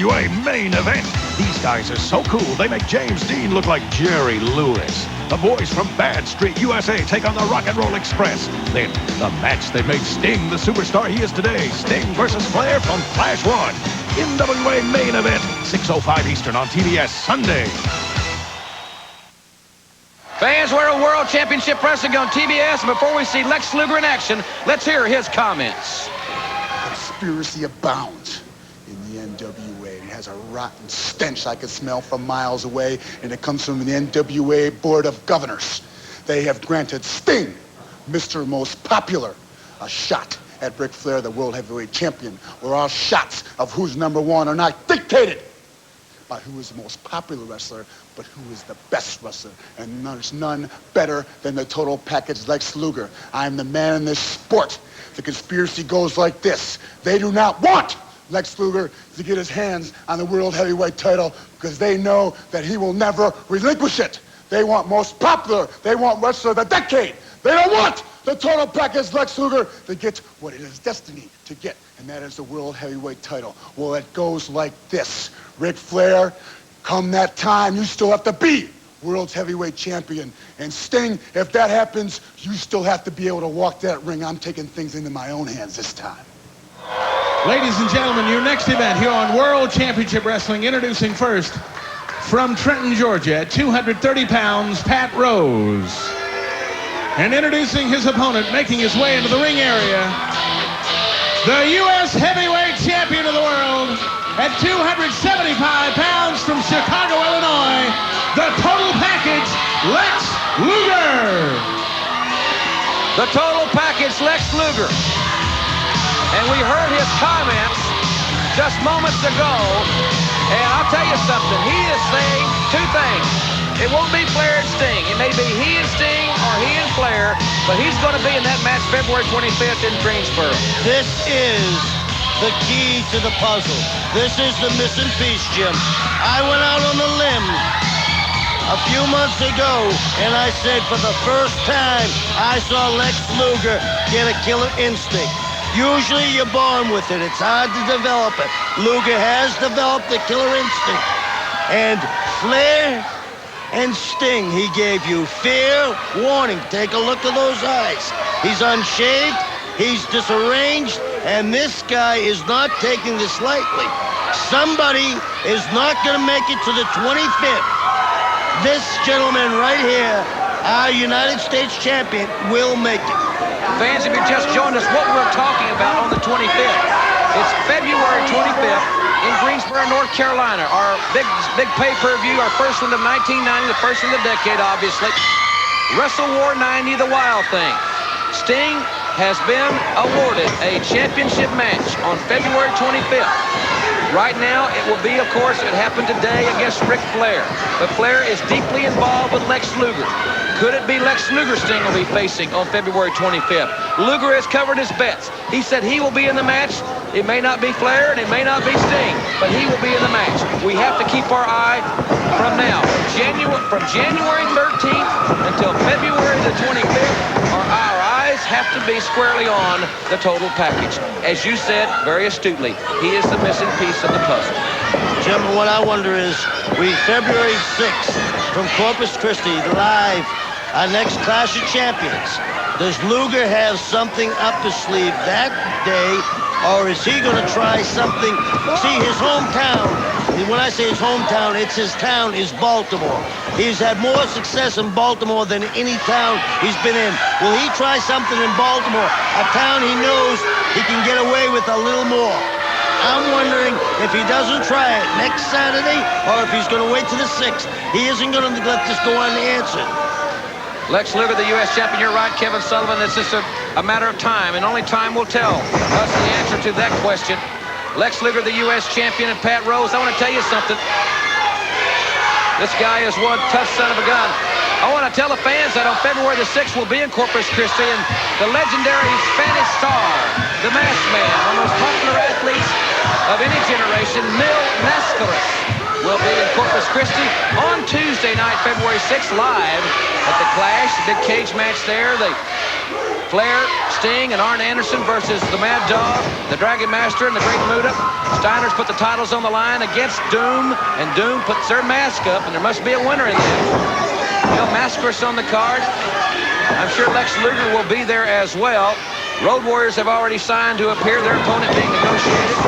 NWA main event. These guys are so cool, they make James Dean look like Jerry Lewis. The boys from Bad Street, USA take on the Rock and Roll Express. Then, the match that made Sting the superstar he is today. Sting versus Flair from Flash 1. NWA main event, 6:05 Eastern on TBS Sunday. Fans, we're at World Championship Wrestling on TBS. And before we see Lex Luger in action, let's hear his comments. Conspiracy abounds in the NWA. It has a rotten stench I can smell from miles away, and it comes from the NWA Board of Governors. They have granted Sting, Mr. Most Popular, a shot at Ric Flair, the World Heavyweight Champion, where all shots of who's #1 are not dictated by who is the most popular wrestler, but who is the best wrestler. And there's none better than the total package Lex Luger. I'm the man in this sport. The conspiracy goes like this. They do not want Lex Luger to get his hands on the World Heavyweight title because they know that he will never relinquish it. They want most popular. They want wrestler of the decade. They don't want the total package Lex Luger to get what it is destined to get, and that is the World Heavyweight title. Well, it goes like this. Ric Flair, come that time, you still have to be World Heavyweight Champion. And Sting, if that happens, you still have to be able to walk that ring. I'm taking things into my own hands this time. Ladies and gentlemen, your next event here on World Championship Wrestling, introducing first from Trenton, Georgia, at 230 pounds, Pat Rose. And introducing his opponent, making his way into the ring area, the U.S. Heavyweight Champion of the world, at 275 pounds from Chicago, Illinois, the total package, Lex Luger. The total package, Lex Luger. And we heard his comments just moments ago. And I'll tell you something, he is saying two things. It won't be Flair and Sting. It may be he and Sting or he and Flair, but he's going to be in that match February 25th in Greensboro. This is the key to the puzzle. This is the missing piece, Jim. I went out on a limb a few months ago, and I said for the first time I saw Lex Luger get a killer instinct. Usually you're born with it. It's hard to develop it. Luger has developed the killer instinct. And Flair and Sting, he gave you fair warning. Take a look at those eyes. He's unshaved, he's disarranged, and this guy is not taking this lightly. Somebody is not going to make it to the 25th. This gentleman right here, our United States champion, will make it. Fans, if you just joined us, what we're talking about on the 25th, it's February 25th in Greensboro, North Carolina. Our big pay-per-view, our first one of 1990, the first one of the decade, obviously. Wrestle War 90, the Wild Thing. Sting has been awarded a championship match on February 25th. Right now, it will be, of course, it happened today against Ric Flair. But Flair is deeply involved with Lex Luger. Could it be Lex Luger Sting will be facing on February 25th? Luger has covered his bets. He said he will be in the match. It may not be Flair and it may not be Sting, but he will be in the match. We have to keep our eye from now, from January 13th until February the 25th, our eyes have to be squarely on the total package. As you said very astutely, he is the missing piece of the puzzle. Jim, what I wonder is, February 6th, from Corpus Christi, live, our next Clash of Champions. Does Luger have something up his sleeve that day, or is he going to try something? See, his hometown, when I say his hometown, it's his town, is Baltimore. He's had more success in Baltimore than any town he's been in. Will he try something in Baltimore, a town he knows he can get away with a little more? I'm wondering if he doesn't try it next Saturday or if he's going to wait till the 6th. He isn't going to let this go unanswered. Lex Luger, the U.S. champion, you're right, Kevin Sullivan. It's just a matter of time, and only time will tell us the answer to that question. Lex Luger, the U.S. champion, and Pat Rose, I want to tell you something. This guy is one tough son of a gun. I want to tell the fans that on February the 6th, we'll be in Corpus Christi, and the legendary Spanish star, the Masked Man, one of the most popular athletes of any generation, Mil Mascaras, will be in Corpus Christi on Tuesday night, February 6th, live at the Clash, the big cage match there. The Flair, Sting, and Arn Anderson versus the Mad Dog, the Dragon Master, and the Great Muta. Steiner's put the titles on the line against Doom, and Doom puts their mask up, and there must be a winner in this. Bill Mascaris on the card. I'm sure Lex Luger will be there as well. Road Warriors have already signed to appear, their opponent being negotiated.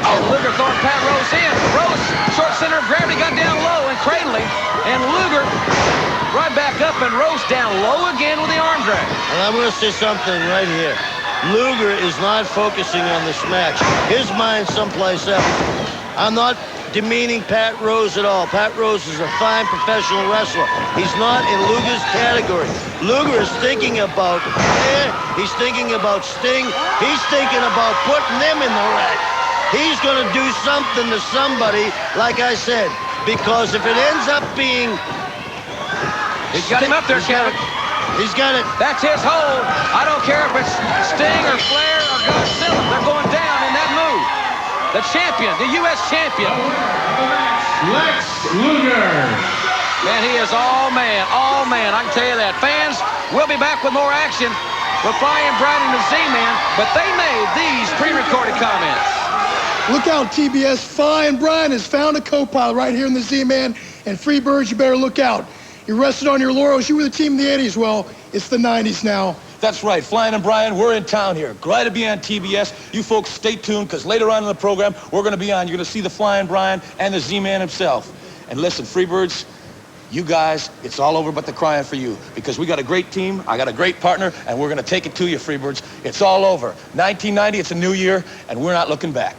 And Luger throwing Pat Rose in. Rose, short center of gravity, got down low and cradling. And Luger right back up, and Rose down low again with the arm drag. And I'm going to say something right here. Luger is not focusing on this match. His mind's someplace else. I'm not demeaning Pat Rose at all. Pat Rose is a fine professional wrestler. He's not in Luger's category. Luger is thinking about Flair. He's thinking about Sting. He's thinking about putting them in the rack. He's going to do something to somebody, like I said, because if it ends up being... He's got him up there, Kevin. He's got it. That's his hold. I don't care if it's Sting or Flair or Godzilla. They're going down in that move. The champion, the U.S. champion. Lex Luger. Man, he is all man, all man. I can tell you that. Fans, we'll be back with more action with Flying Brian and the Z-Man, but they made these pre-recorded comments. Look out, TBS. Flying Brian has found a co-pilot right here in the Z-Man, and Freebirds, you better look out. You rested on your laurels. You were the team in the 80s. Well, it's the 90s now. That's right, Flying and Brian, we're in town here. Glad to be on TBS. You folks stay tuned, because later on in the program, we're going to be on. You're going to see the Flying Brian and the Z-Man himself. And listen, Freebirds, you guys, it's all over but the crying for you, because we got a great team, I got a great partner, and we're going to take it to you, Freebirds. It's all over. 1990, it's a new year, and we're not looking back.